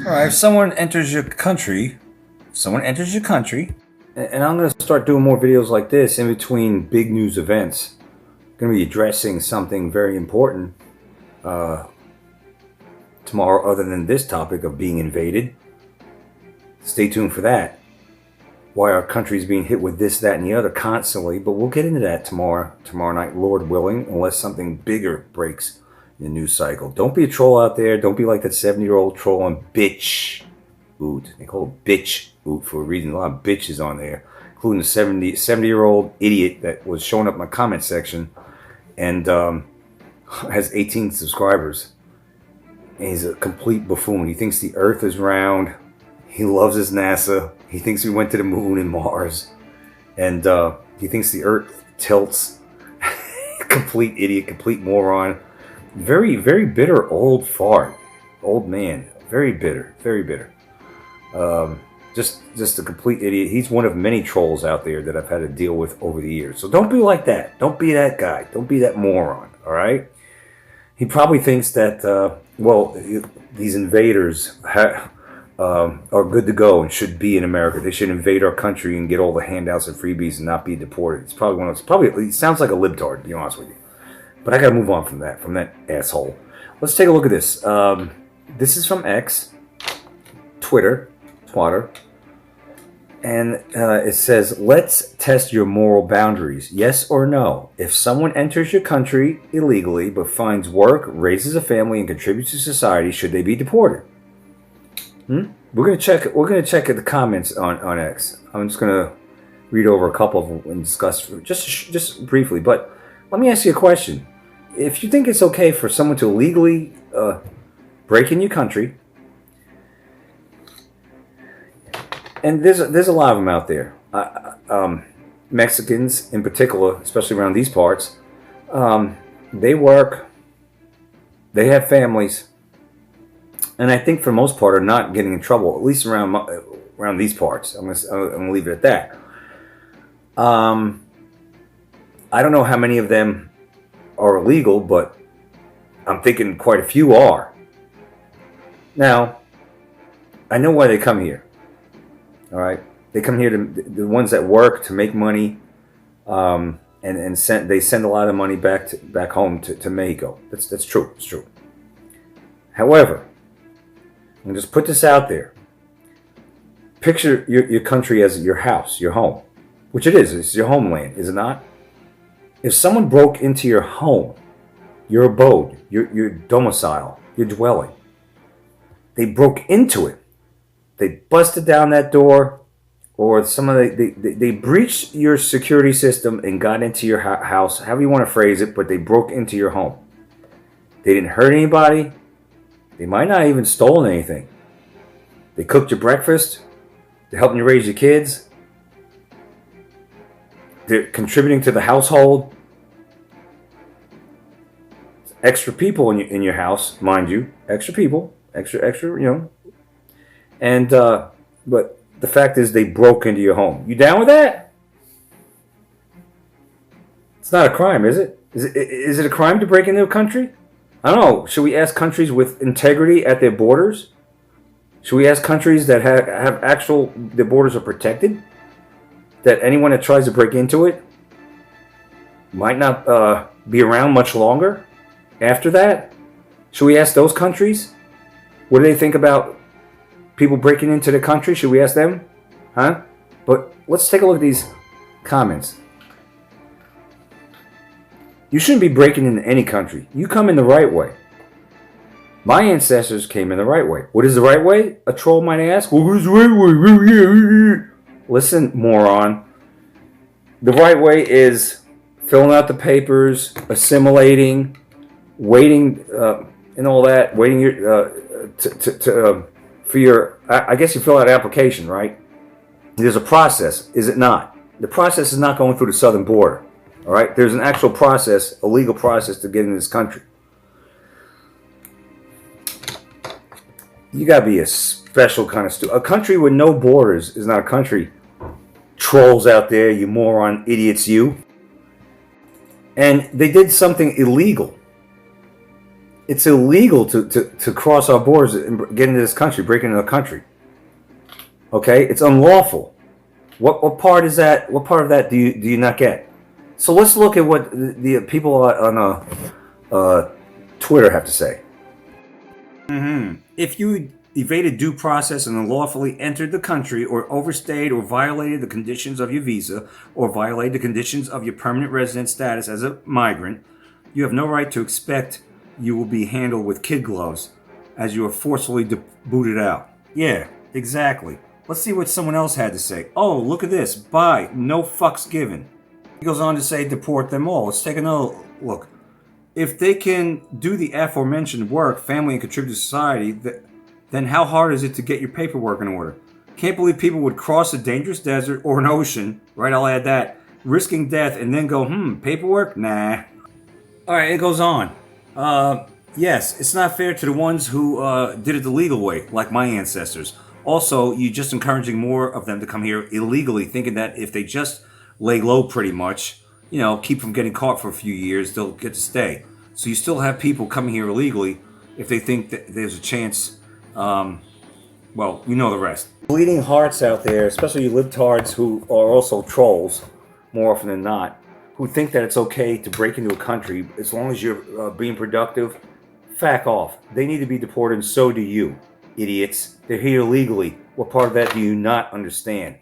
All right, if someone enters your country, and I'm going to start doing more videos like this in between big news events. I'm going to be addressing something very important tomorrow, other than this topic of being invaded. Stay tuned for that. Why our country is being hit with this, that, and the other constantly. But we'll get into that tomorrow night, Lord willing, unless something bigger breaks in the news cycle. Don't be a troll out there. Don't be like that 70-year-old troll on bitch oot. They call it bitch oot for a reason. A lot of bitches on there, including the 70-year-old idiot that was showing up in my comment section and has 18 subscribers. And he's a complete buffoon. He thinks the earth is round. He loves his NASA. He thinks we went to the moon and Mars. And he thinks the earth tilts. Complete idiot, complete moron. Very, very bitter old fart. Old man. Very bitter, very bitter. Just a complete idiot. He's one of many trolls out there that I've had to deal with over the years. So don't be like that. Don't be that guy. Don't be that moron, all right? He probably thinks that, these invaders are good to go and should be in America. They should invade our country and get all the handouts and freebies and not be deported. It's probably one of those. He sounds like a libtard, to be honest with you. But I got to move on from that asshole. Let's take a look at this. This is from X, Twitter, and it says, "Let's test your moral boundaries. Yes or no? If someone enters your country illegally but finds work, raises a family, and contributes to society, should they be deported?" We're gonna check the comments on X. I'm just gonna read over a couple of them and discuss just briefly. But let me ask you a question: if you think it's okay for someone to illegally break in your country, and there's a lot of them out there, Mexicans in particular, especially around these parts, they work, they have families. And I think for the most part are not getting in trouble, at least around these parts. I'm gonna leave it at that. I don't know how many of them are illegal, but I'm thinking quite a few are. Now, I know why they come here. All right, they come here the ones that work to make money, and they send a lot of money back home to Mexico. That's true. It's true. However, and just put this out there. Picture your country as your house, your home, which it is. It's your homeland, is it not? If someone broke into your home, your abode, your domicile, your dwelling, they broke into it. They busted down that door, or they breached your security system and got into your house, however you want to phrase it, but they broke into your home. They didn't hurt anybody. They might not even stolen anything. They cooked your breakfast. They're helping you raise your kids. They're contributing to the household. Extra people in your house, mind you. Extra people. Extra, And, but the fact is they broke into your home. You down with that? It's not a crime, is it? Is it a crime to break into a country? I don't know. Should we ask countries with integrity at their borders? Should we ask countries that have their borders are protected? That anyone that tries to break into it might not be around much longer after that? Should we ask those countries? What do they think about people breaking into the country? Should we ask them? Huh? But let's take a look at these comments. You shouldn't be breaking into any country. You come in the right way. My ancestors came in the right way. What is the right way? A troll might ask. Well, what's the right way? Listen, moron. The right way is filling out the papers, assimilating, waiting, and all that. Waiting for your. I guess you fill out an application, right? There's a process, is it not? The process is not going through the southern border. All right, there's an actual process, a legal process to get in this country. You gotta be a special kind of a country with no borders is not a country. Trolls out there, you moron, idiots, you. And they did something illegal. It's illegal to cross our borders and get into this country, break into the country. Okay, it's unlawful. What part is that? What part of that do you not get? So let's look at what the people on Twitter have to say. If you evaded due process and unlawfully entered the country, or overstayed or violated the conditions of your visa, or violated the conditions of your permanent resident status as a migrant, you have no right to expect you will be handled with kid gloves as you are forcefully booted out. Yeah, exactly. Let's see what someone else had to say. Oh, look at this. Bye. No fucks given. He goes on to say, deport them all. Let's take another look. If they can do the aforementioned work, family, and contribute to society, then how hard is it to get your paperwork in order? Can't believe people would cross a dangerous desert or an ocean, right, I'll add that, risking death, and then go, paperwork? Nah. Alright, it goes on. Yes, it's not fair to the ones who did it the legal way, like my ancestors. Also, you're just encouraging more of them to come here illegally, thinking that if they just lay low pretty much, keep from getting caught for a few years, they'll get to stay. So you still have people coming here illegally if they think that there's a chance. Well, you know the rest. Bleeding hearts out there, especially you libtards who are also trolls, more often than not, who think that it's okay to break into a country as long as you're being productive. Fack off. They need to be deported, and so do you, idiots. They're here illegally. What part of that do you not understand?